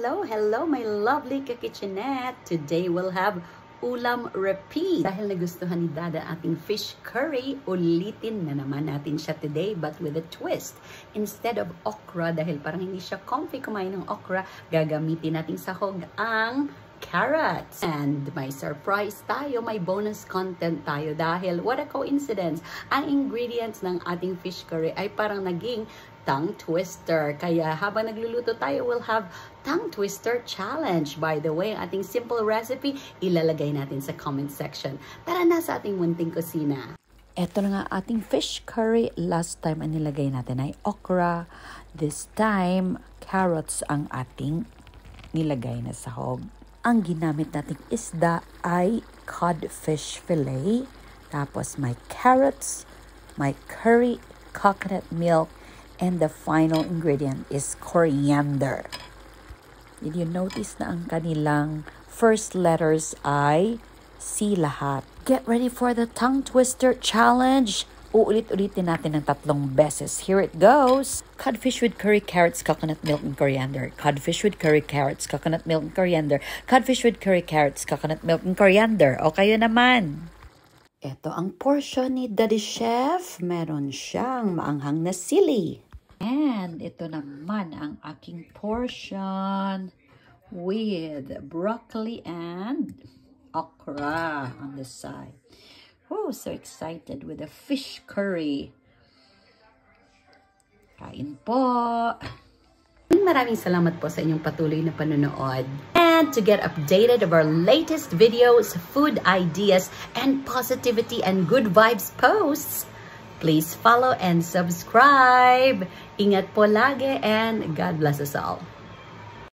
Hello, my lovely ka-kitchenette. Today we'll have ulam repeat. Dahil nagustuhan ni Dada ating fish curry, ulitin na naman natin siya today but with a twist. Instead of okra, dahil parang hindi siya comfy kumain ng okra, gagamitin natin sahog ang carrots. And may surprise tayo, may bonus content tayo dahil what a coincidence, ang ingredients ng ating fish curry ay parang naging tongue twister. Kaya habang nagluluto tayo, we'll have tongue twister challenge. By the way, ang ating simple recipe, ilalagay natin sa comment section. Tara na sa ating munting kusina. Ito na nga ating fish curry. Last time ang nilagay natin ay okra. This time, carrots ang ating nilagay na sahog. Ang ginamit nating isda ay codfish fillet. Tapos may carrots, may curry, coconut milk, and the final ingredient is coriander. Did you notice na ang kanilang first letters ay C lahat? Get ready for the tongue twister challenge. Uulit-ulitin natin ng 3 beses. Here it goes. Codfish with curry, carrots, coconut milk, and coriander. Codfish with curry, carrots, coconut milk, and coriander. Codfish with curry, carrots, coconut milk, and coriander. O kayo naman. Ito ang portion ni Daddy Chef. Meron siyang maanghang na sili. And ito naman ang aking portion with broccoli and okra on the side. Oh, so excited with the fish curry. Kain po. Maraming salamat po sa inyong patuloy na panonood. And to get updated of our latest videos, food ideas, and positivity and good vibes posts, please follow and subscribe. Ingat po lagi and God bless us all.